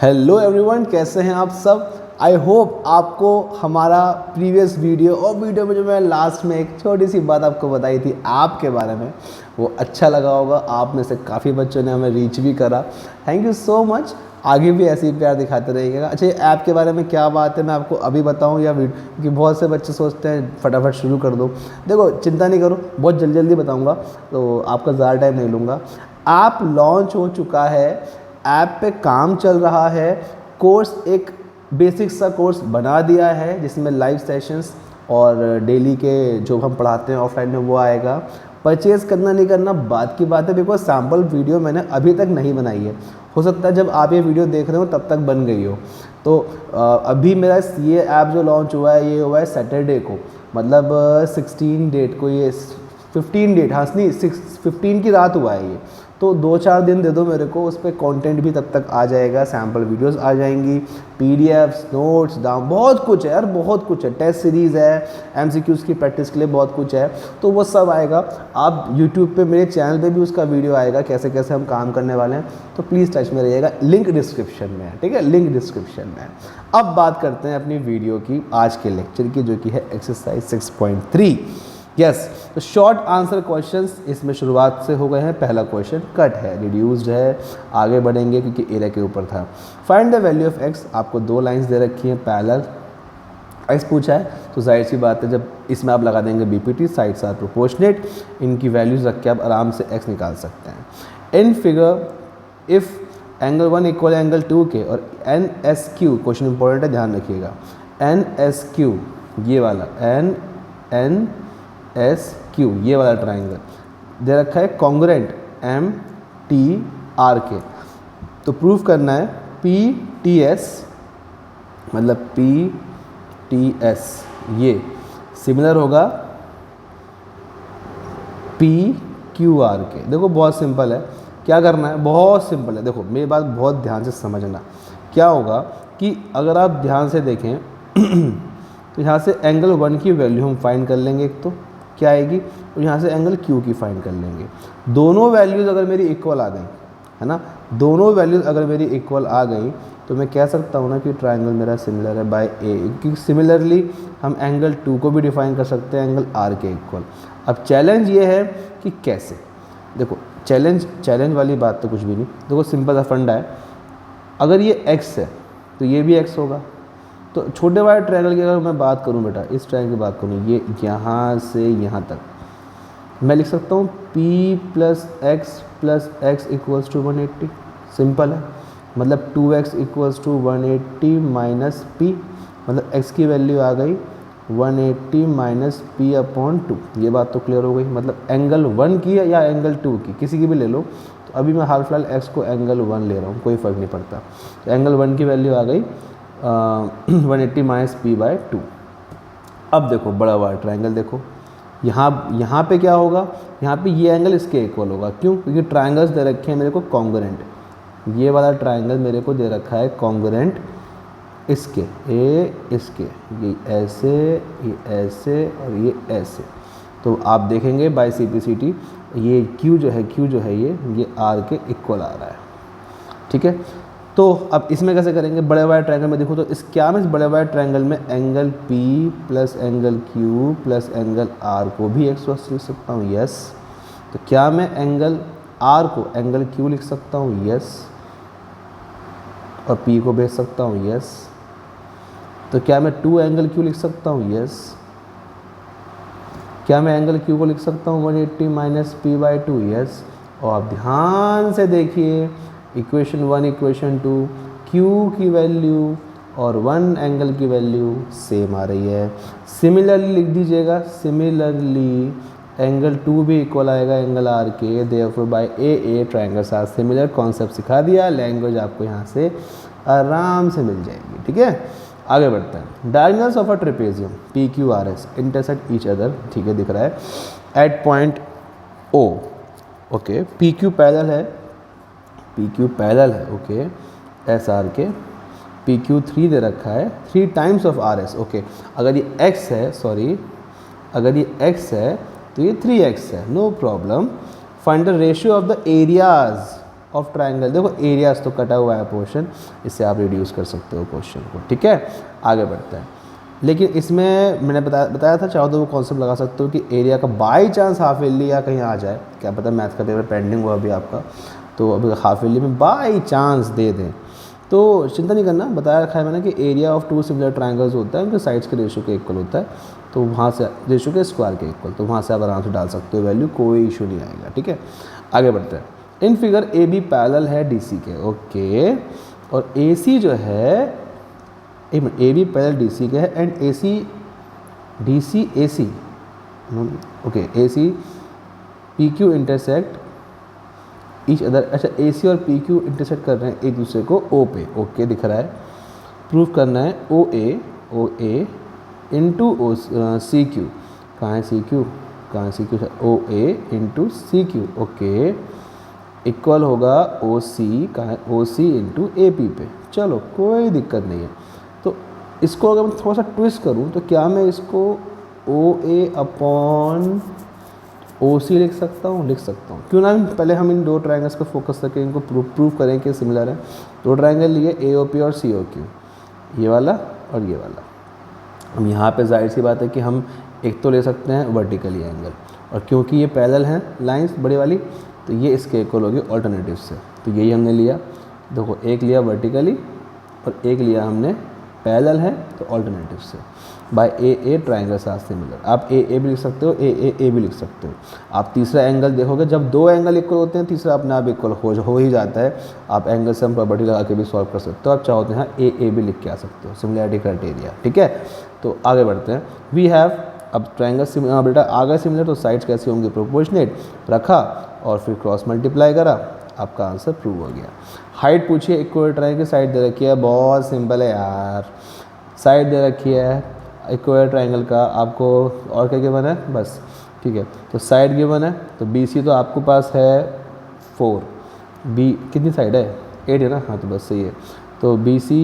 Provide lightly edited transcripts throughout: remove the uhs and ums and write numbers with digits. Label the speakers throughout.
Speaker 1: Hello everyone, कैसे हैं आप सब। आई होप आपको हमारा प्रीवियस वीडियो में जो मैं लास्ट में एक छोटी सी बात आपको बताई थी ऐप के बारे में, वो अच्छा लगा होगा। आप में से काफ़ी बच्चों ने हमें रीच भी करा, थैंक यू सो मच। आगे भी ऐसे ही प्यार दिखाते रहिएगा। अच्छा, ये ऐप के बारे में क्या बात है मैं आपको अभी बताऊं या वीडियो, क्योंकि बहुत से बच्चे सोचते हैं फटाफट शुरू कर दो। देखो, चिंता नहीं करो, बहुत जल्दी बताऊंगा, तो आपका ज़्यादा टाइम नहीं लूँगा। ऐप लॉन्च हो चुका है, ऐप पे काम चल रहा है। कोर्स एक बेसिक सा कोर्स बना दिया है जिसमें लाइव सेशंस और डेली के जो हम पढ़ाते हैं ऑफलाइन में वो आएगा। परचेज़ करना नहीं करना बात की बात है, बिकॉज सैम्पल वीडियो मैंने अभी तक नहीं बनाई है। हो सकता है जब आप ये वीडियो देख रहे हो तब तक बन गई हो। तो अभी मेरा ये ऐप जो लॉन्च हुआ है, ये हुआ है सैटरडे को, मतलब 16 डेट को, ये 15 डेट, हाँ नहीं 15 की रात हुआ है ये। तो 2-4 दिन दे दो मेरे को, उस पर कॉन्टेंट भी तब तक आ जाएगा, सैम्पल वीडियोस आ जाएंगी, पीडीएफ्स, नोट्स, दाम, बहुत कुछ है यार, बहुत कुछ है। टेस्ट सीरीज़ है, एमसीक्यूज़ की प्रैक्टिस के लिए बहुत कुछ है, तो वो सब आएगा। आप यूट्यूब पे मेरे चैनल पे भी उसका वीडियो आएगा, कैसे कैसे हम काम करने वाले हैं। तो प्लीज़ टच में रहिएगा, लिंक डिस्क्रिप्शन में है, ठीक है, लिंक डिस्क्रिप्शन में है। अब बात करते हैं अपनी वीडियो की, आज के लेक्चर की, जो कि है एक्सरसाइज 6.3। यस, तो शॉर्ट आंसर क्वेश्चंस इसमें शुरुआत से हो गए हैं। पहला क्वेश्चन कट है, रिड्यूस्ड है, आगे बढ़ेंगे क्योंकि एरिया के ऊपर था। Find the value of x, आपको 2 लाइंस दे रखी हैं, पैरेलल एक्स पूछा है, तो जाहिर सी बात है जब इसमें आप लगा देंगे बीपीटी, साइड्स आर प्रोपोर्शनेट, इनकी वैल्यूज रख के आप आराम से एक्स निकाल सकते हैं। In figure if angle 1 equal angle 2 के और N S Q, question important है, ध्यान रखिएगा, एन एस क्यू, ये वाला एन एस क्यू, ये वाला ट्राइंगल दे रखा है कॉन्ग्रुएंट एम टी आर के, तो प्रूफ करना है पी टी एस, मतलब पी टी एस ये सिमिलर होगा पी क्यू आर के। देखो बहुत सिंपल है, क्या करना है, बहुत सिंपल है। देखो मेरी बात बहुत ध्यान से समझना, क्या होगा कि अगर आप ध्यान से देखें तो यहाँ से एंगल 1 की वैल्यू हम फाइंड कर लेंगे, एक तो क्या आएगी, और यहाँ से एंगल क्यू की फाइंड कर लेंगे। दोनों वैल्यूज़ अगर मेरी इक्वल आ गई, है ना, दोनों वैल्यूज़ अगर मेरी इक्वल आ गई, तो मैं कह सकता हूँ ना कि ट्राइंगल मेरा सिमिलर है बाय ए, क्योंकि सिमिलरली हम एंगल 2 को भी डिफाइन कर सकते हैं एंगल आर के इक्वल। अब चैलेंज ये है कि कैसे, देखो चैलेंज वाली बात तो कुछ भी नहीं। देखो सिंपल सा फंडा है, अगर ये एक्स है तो ये भी एक्स होगा। तो छोटे वाले ट्रायंगल की अगर मैं बात करूं बेटा, इस ट्रायंगल की बात करूं, ये यहाँ से यहाँ तक मैं लिख सकता हूँ p + x equals to 180। Simple है, मतलब 2x equals to 180 minus p, मतलब x की वैल्यू आ गई 180 माइनस p/2। ये बात तो क्लियर हो गई। मतलब एंगल 1 की या एंगल 2 की, किसी की भी ले लो। तो अभी मैं हाल फिलहाल x को एंगल 1 ले रहा हूँ, कोई फ़र्क नहीं पड़ता। तो एंगल 1 की वैल्यू आ गई 180 माइनस p/2। अब देखो बड़ा वाला ट्रायंगल, देखो यहाँ पे क्या होगा, यहाँ पे ये एंगल इसके इक्वल होगा। क्यों? क्योंकि ट्रायंगल्स दे रखे हैं मेरे को कॉन्ग्रुएंट। ये वाला ट्रायंगल मेरे को दे रखा है कॉन्ग्रुएंट इसके, इसके, ये ऐसे और ये ऐसे। तो आप देखेंगे बाय सिंप्लिसिटी ये Q जो है ये R के इक्वल आ रहा है, ठीक है। तो अब इसमें कैसे करेंगे, बड़े वाले ट्रायंगल में देखो तो इस बड़े वाले ट्रायंगल में angle P plus angle Q plus angle R को भी एक लिख सकता हूँ, यस। तो क्या मैं एंगल R को एंगल Q लिख सकता हूँ, यस, और P को भेज सकता हूँ, यस। तो क्या मैं 2 एंगल Q लिख सकता हूँ, यस। क्या मैं एंगल Q को लिख सकता हूँ 180 माइनस p/2, यस। और आप ध्यान से देखिए इक्वेशन 1 इक्वेशन 2, Q की वैल्यू और 1 एंगल की वैल्यू सेम आ रही है। सिमिलरली लिख दीजिएगा, सिमिलरली एंगल 2 भी इक्वल आएगा एंगल R के, therefore by A triangles are similar. Concept सिखा दिया, लैंग्वेज आपको यहाँ से आराम से मिल जाएगी, ठीक है। आगे बढ़ते हैं। Diagonals of a trapezium PQRS intersect each other, ठीक है, दिख रहा है at point O, okay. PQ parallel है, ओके, SR के। PQ3 दे रखा है 3 टाइम्स ऑफ RS, ओके। अगर ये x है, सॉरी, अगर ये x है तो ये 3x है, no problem. Find the ratio of the areas of triangle, देखो एरियाज तो कटा हुआ है पोर्शन, इससे आप रिड्यूस कर सकते हो क्वेश्चन को, ठीक है। आगे बढ़ते हैं। लेकिन इसमें मैंने बताया था, चाहो तो वो कॉन्सेप्ट लगा सकते हो कि एरिया का बाई चांस हाफ ईयरली या कहीं आ जाए, क्या पता मैथ का पेपर पेंडिंग हुआ अभी आपका, तो अभी हाफ ईयरली में बाई चांस दे दें तो चिंता नहीं करना। बताया रखा है मैंने कि area of two similar triangles होता है, उनके साइड्स के रेशियो के इक्वल होता है, तो वहाँ से रेशियो के स्क्वायर के इक्वल, तो वहाँ से आप आराम से डाल सकते हो वैल्यू, कोई इशू नहीं आएगा, ठीक है। आगे बढ़ते हैं। In figure A B parallel है डी सी के, ओके, और ए सी जो है, एक minute, A B parallel D C के है and A C D C A C, okay, A C P Q intersect each other, अच्छा A सी और पी क्यू इंटरसेक्ट कर रहे हैं एक दूसरे को ओ पे, ओके दिख रहा है। प्रूव करना है ओ A into O C Q, कहाँ है सी क्यू, कहाँ है C Q, O A into C Q, okay, equal होगा ओ सी, कहाँ है ओ सी इंटू ए पी पे, चलो कोई दिक्कत नहीं है। तो इसको अगर मैं थोड़ा सा ट्विस्ट करूँ तो क्या मैं इसको ओ ए अपॉन ओ सी लिख सकता हूँ, लिख सकता हूँ, क्यों ना। पहले हम इन दो ट्रायंगल्स पर फोकस करके इनको प्रूव करें कि सिमिलर है। दो ट्रायंगल लिए ए ओ पी और सी ओ क्यू, ये वाला और ये वाला। हम यहाँ पे जाहिर सी बात है कि हम एक तो ले सकते हैं वर्टिकली एंगल, और क्योंकि ये पैरेलल हैं लाइंस बड़ी वाली, तो ये इसके इक्वल होगी ऑल्टरनेटिव से, तो यही हमने लिया। देखो एक लिया वर्टिकली और एक लिया हमने पैरेलल है तो ऑल्टरनेटिव से, बाय ए ट्राइंगल साथ सिमिलर। आप ए भी लिख सकते हो, ए भी लिख सकते हो। आप तीसरा एंगल देखोगे, जब दो एंगल इक्वल होते हैं तीसरा अपने आप इक्वल हो ही जाता है। आप एंगल सम प्रॉपर्टी लगा के भी सॉल्व कर सकते हो। आप चाहो तो यहाँ ए भी लिख के आ सकते हो, सिमिलैरिटी क्राइटेरिया, ठीक है। तो आगे बढ़ते हैं। वी हैव, अब ट्राइंगल बेटा आ गए सिमिलर, तो साइड्स कैसे होंगे, प्रोपोर्शनेट रखा और फिर क्रॉस मल्टीप्लाई करा, आपका आंसर प्रूव हो गया। हाइट पूछिए, इक्वल ट्राइंगल की साइड दे रखी है, बहुत सिंपल है यार, साइड दे रखी है इक्वल ट्राइंगल का, आपको और क्या गिवन है बस, ठीक है। तो साइड गिवन है, तो बी सी तो आपको पास है 4, बी कितनी साइड है 8 है ना, हाँ तो बस सही है। तो बी सी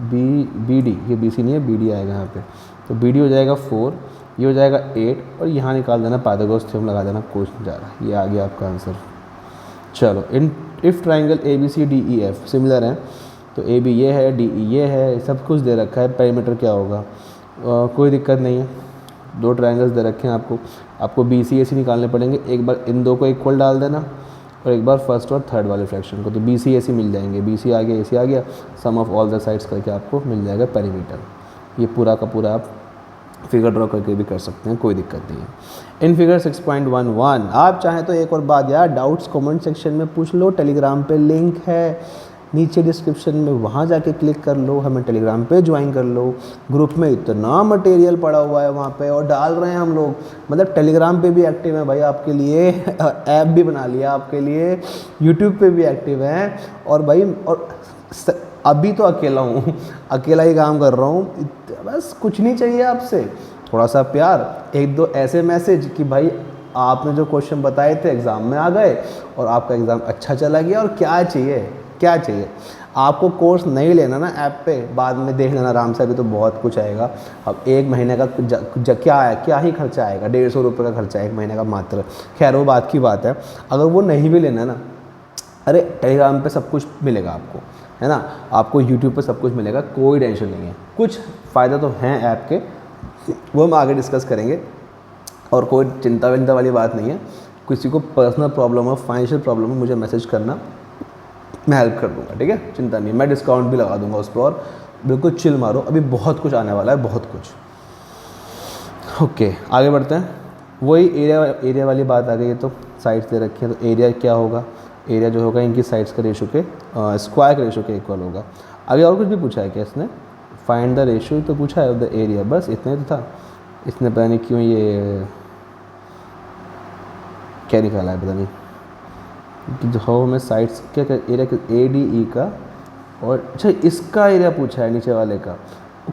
Speaker 1: बी डी, ये बी सी नहीं है बी डी आएगा यहाँ पे, तो बी डी हो जाएगा 4, ये हो जाएगा 8 और यहाँ निकाल देना पाइथागोरस थ्योरम लगा देना, कुछ नहीं जा रहा, ये आ गया आपका आंसर। चलो in if triangle A B C D E F similar हैं, तो ए बी ये है, डी ई ये है, सब कुछ दे रखा है, पेरीमीटर क्या होगा कोई दिक्कत नहीं है। दो ट्रायंगल्स दे रखे हैं आपको बी सी ए सी निकालने पड़ेंगे। एक बार इन दो को इक्वल डाल देना और एक बार फर्स्ट और थर्ड वाले फ्रैक्शन को, तो बी सी ए सी मिल जाएंगे, बी सी आ गया ए सी आ गया, सम ऑफ ऑल द साइड्स करके आपको मिल जाएगा पेरीमीटर। ये पूरा का पूरा आप फिगर ड्रॉ करके भी कर सकते हैं, कोई दिक्कत नहीं है। इन फिगर 6.11 आप चाहें तो एक और बात यार, डाउट्स कमेंट सेक्शन में पूछ लो, टेलीग्राम पे लिंक है नीचे डिस्क्रिप्शन में, वहाँ जाके क्लिक कर लो, हमें टेलीग्राम पे ज्वाइन कर लो। ग्रुप में इतना मटेरियल पड़ा हुआ है वहाँ पे, और डाल रहे हैं हम लोग, मतलब टेलीग्राम पे भी एक्टिव है भाई आपके लिए, ऐप भी बना लिया आपके लिए, यूट्यूब पे भी एक्टिव हैं। और भाई और अभी तो अकेला हूँ, अकेला ही काम कर रहा हूँ, बस कुछ नहीं चाहिए आपसे, थोड़ा सा प्यार, एक दो ऐसे मैसेज कि भाई आपने जो क्वेश्चन बताए थे एग्ज़ाम में आ गए और आपका एग्ज़ाम अच्छा चला गया, और क्या चाहिए, क्या चाहिए आपको। कोर्स नहीं लेना ना ऐप पे, बाद में देख लेना आराम से, अभी तो बहुत कुछ आएगा। अब एक महीने का क्या ही खर्चा आएगा, 150 रुपये का खर्चा है एक महीने का मात्र। खैर वो बात की बात है, अगर वो नहीं भी लेना ना, अरे टेलीग्राम पे सब कुछ मिलेगा आपको, है ना, आपको यूट्यूब पे सब कुछ मिलेगा, कोई टेंशन नहीं है। कुछ फ़ायदा तो हैं ऐप के, वो हम आगे डिस्कस करेंगे, और कोई चिंता विंता वाली बात नहीं है। किसी को पर्सनल प्रॉब्लम हो, फाइनेंशियल प्रॉब्लम हो, मुझे मैसेज करना, मैं हेल्प कर दूंगा, ठीक है, चिंता नहीं, मैं डिस्काउंट भी लगा दूंगा उस पर, और बिल्कुल चिल मारो, अभी बहुत कुछ आने वाला है, बहुत कुछ। ओके आगे बढ़ते हैं। वही एरिया वाली बात आ गई है, तो साइड्स दे रखी है, तो एरिया क्या होगा, एरिया जो होगा इनकी साइड्स का रेशो के स्क्वायर के रेशो के इक्वल होगा। आगे और कुछ भी पूछा है क्या इसने, फाइंड द रेशो तो पूछा है ऑफ द एरिया, बस इतने तो था। इसने पता नहीं क्यों ये क्या निकाला है, पता नहीं कि जो हमें साइड्स क्या एरिया ए डी ई का, और अच्छा इसका एरिया पूछा है नीचे वाले का,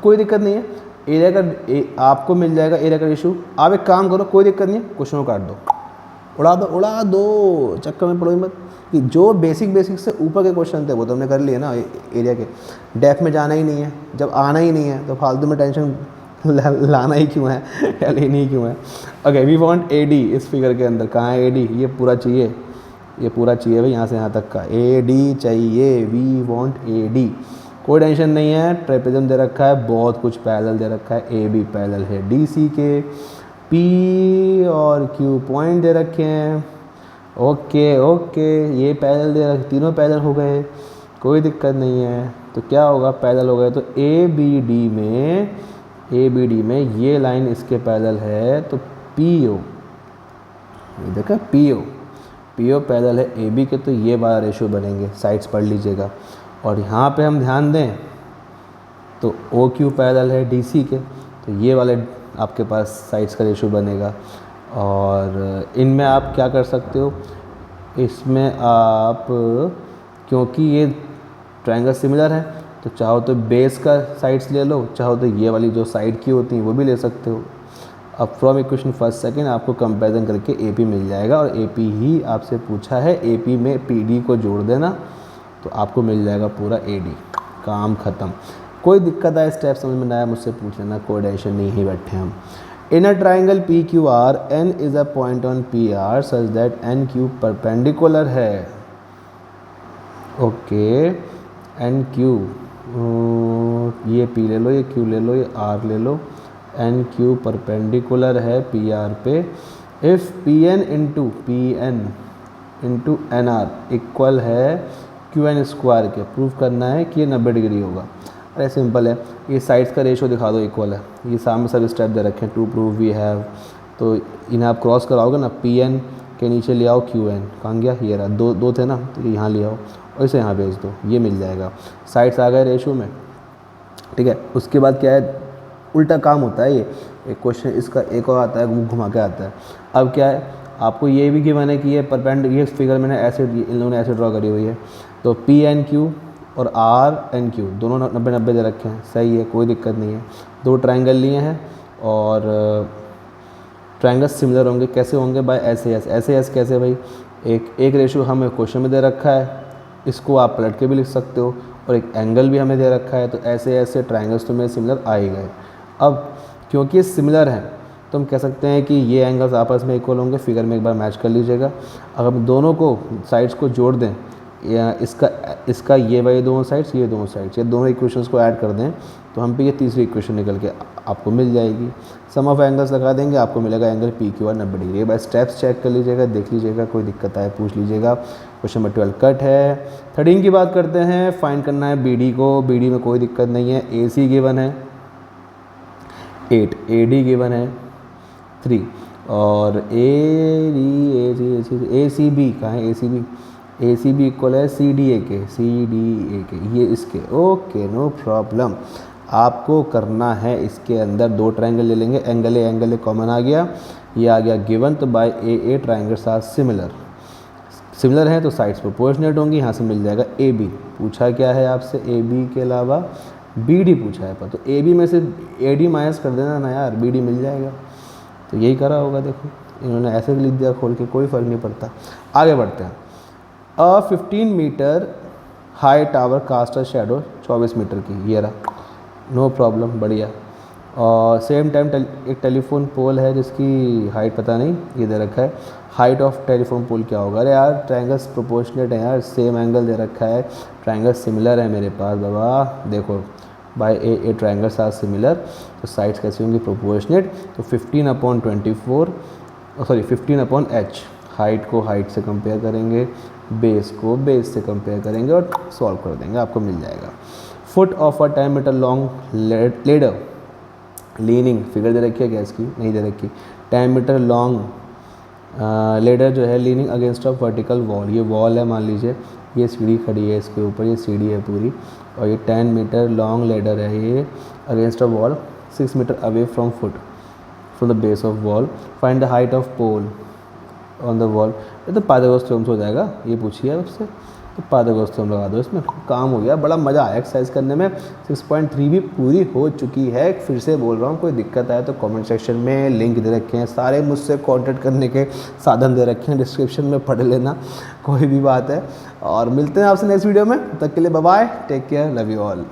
Speaker 1: कोई दिक्कत नहीं है, एरिया का आपको मिल जाएगा एरिया का रेशो। आप एक काम करो, कोई दिक्कत नहीं है, क्वेश्चन को काट दो, उड़ा दो, चक्कर में पड़ो मत। कि जो बेसिक से ऊपर के क्वेश्चन थे वो तो हमने कर लिए ना, एरिया के डेप्थ में जाना ही नहीं है, जब आना ही नहीं है तो फालतू में टेंशन लाना ही क्यों है या लेनी ही क्यों है। Okay we want A D, इस फिगर के अंदर कहाँ है ए डी, ये पूरा चाहिए, ये पूरा चाहिए भाई, यहाँ से यहाँ तक का AD चाहिए, वी वांट AD। कोई टेंशन नहीं है, ट्रेपेजियम दे रखा है, बहुत कुछ पैरेलल दे रखा है, AB पैरेलल है DC के, P और Q पॉइंट दे रखे हैं। ओके ओके, ये पैरेलल दे रखे, तीनों पैरेलल हो गए, कोई दिक्कत नहीं है। तो क्या होगा, पैरेलल हो गए तो ABD में ये लाइन इसके पैरेलल है, तो PO, ये देखा PO पैरेलल है AB के, तो ये वाला रेशियो बनेंगे, साइड्स पढ़ लीजिएगा। और यहाँ पे हम ध्यान दें तो OQ पैरेलल है DC के, तो ये वाले आपके पास साइड्स का रेशियो बनेगा। और इनमें आप क्या कर सकते हो, इसमें आप, क्योंकि ये ट्रायंगल सिमिलर है, तो चाहो तो बेस का साइड्स ले लो, चाहो तो ये वाली जो साइड की होती हैं वो भी ले सकते हो। अब फ्रॉम इक्वेशन फर्स्ट सेकंड आपको कंपैरिजन करके AP मिल जाएगा, और AP ही आपसे पूछा है, AP में PD को जोड़ देना तो आपको मिल जाएगा पूरा AD, काम ख़त्म। कोई दिक्कत आए, स्टेप समझ में ना आया मुझसे पूछ लेना, कोई टेंशन नहीं, ही बैठे हम। In a triangle PQR N is a point on PR such that NQ perpendicular है। ओके, NQ, ये P ले लो, ये Q ले लो, ये R ले लो, NQ परपेंडिकुलर है PR पे। If PN into NR equal है QN स्क्वायर के, प्रूव करना है कि ये 90 डिग्री होगा। अरे सिंपल है, ये साइड्स का रेशियो दिखा दो इक्वल है, ये सामने सब स्टेप दे रखे हैं, टू प्रूव वी हैव, तो इन्हें आप क्रॉस कराओगे ना, PN के नीचे ले आओ QN, कहाँ गया, ये रहा, दो थे ना, तो यहाँ ले आओ और इसे यहाँ भेज दो, ये मिल जाएगा, साइड्स आ गए रेशियो में। ठीक है, उसके बाद क्या है, उल्टा काम होता है, ये एक क्वेश्चन इसका एक और आता है, वो घुमा के आता है। अब क्या है, आपको ये भी गिवन है कि ये ये फिगर मैंने ऐसे, इन लोगों ने ऐसे ड्रॉ करी हुई है, तो PNQ और RNQ दोनों 90-90 दे रखे हैं, सही है, कोई दिक्कत नहीं है। दो ट्रायंगल लिए हैं और ट्रायंगल सिमिलर होंगे, कैसे होंगे, बाय SAS कैसे भाई, एक रेशियो हमें क्वेश्चन में दे रखा है, इसको आप पलट के भी लिख सकते हो, और एक एंगल भी हमें दे रखा है, तो ऐसे ट्रायंगल्स तो मेरे सिमिलर आ ही गए। अब क्योंकि ये सिमिलर हैं तो हम कह सकते हैं कि ये एंगल्स आपस में इक्वल होंगे, फिगर में एक बार मैच कर लीजिएगा। अगर हम दोनों को साइड्स को जोड़ दें, या इसका ये वाले दोनों साइड्स, ये दोनों साइड्स, ये दोनों इक्वेशंस को ऐड कर दें, तो हम पे ये तीसरी इक्वेशन निकल के आपको मिल जाएगी। सम ऑफ एंगल्स लगा देंगे, आपको मिलेगा angle PQR 90 degree. By steps check कर लीजिएगा, देख लीजिएगा, कोई दिक्कत आए पूछ लीजिएगा। क्वेश्चन नंबर 12 कट है। 13 की बात करते हैं, फाइंड करना है BD को। BD में कोई दिक्कत नहीं है, AC गिवन है 8, AD गिवन है 3, और ACB कहाँ है, ACB इक्वल है CDA के, ये इसके। Okay, no problem. आपको करना है, इसके अंदर दो ट्रायंगल ले लेंगे, एंगल ए कॉमन आ गया, ये आ गया गिवन, तो by AA triangles are similar है तो साइड्स प्रोपोर्शनेट होंगी, यहाँ से मिल जाएगा AB। पूछा क्या है आपसे, AB के अलावा BD पूछा है, पर तो AB में से AD माइनस कर देना ना यार, BD मिल जाएगा। तो यही करा होगा, देखो इन्होंने ऐसे लिख दिया खोल के, कोई फ़र्क नहीं पड़ता। आगे बढ़ते हैं। 15 metre high tower cast a shadow 24 metre की, ये रहा, नो प्रॉब्लम, बढ़िया। और सेम टाइम एक टेलीफोन पोल है जिसकी हाइट पता नहीं, ये दे रखा है, हाइट ऑफ टेलीफोन पोल क्या होगा। अरे यार ट्रायंगल्स प्रोपोर्शनेट है यार, सेम एंगल दे रखा है, ट्रायंगल सिमिलर है मेरे पास बाबा, देखो by AA triangles are similar, तो साइड्स कैसी होंगी, प्रोपोर्शनेट। तो 15/H, हाइट को हाइट से कंपेयर करेंगे, बेस को बेस से कंपेयर करेंगे और सॉल्व कर देंगे, आपको मिल जाएगा। Foot of a 10 metre long ladder, leaning figure दे रखी है गैस की, नहीं दे रखी। 10 मीटर लॉन्ग लेडर जो है leaning against a vertical wall, ये वॉल है मान लीजिए, ये सीढ़ी खड़ी है इसके ऊपर, ये सीढ़ी है पूरी, और ये 10 मीटर लॉन्ग लेडर है ये against a wall 6 metre away from the base of wall. Find the height of pole on the wall. ये तो पाइथागोरस थ्योरम से हो जाएगा, ये पूछिए उससे, तो पाइथागोरस थ्योरम लगा दो, इसमें काम हो गया। बड़ा मज़ा आया एक्सरसाइज करने में। 6.3 भी पूरी हो चुकी है, फिर से बोल रहा हूँ, कोई दिक्कत आए तो कमेंट सेक्शन में लिंक दे रखे हैं, सारे मुझसे कांटेक्ट करने के साधन दे रखे हैं, डिस्क्रिप्शन में पढ़ लेना, कोई भी बात है। और मिलते हैं आपसे नेक्स्ट वीडियो में, तब तक के लिए bye bye, take care, love you all.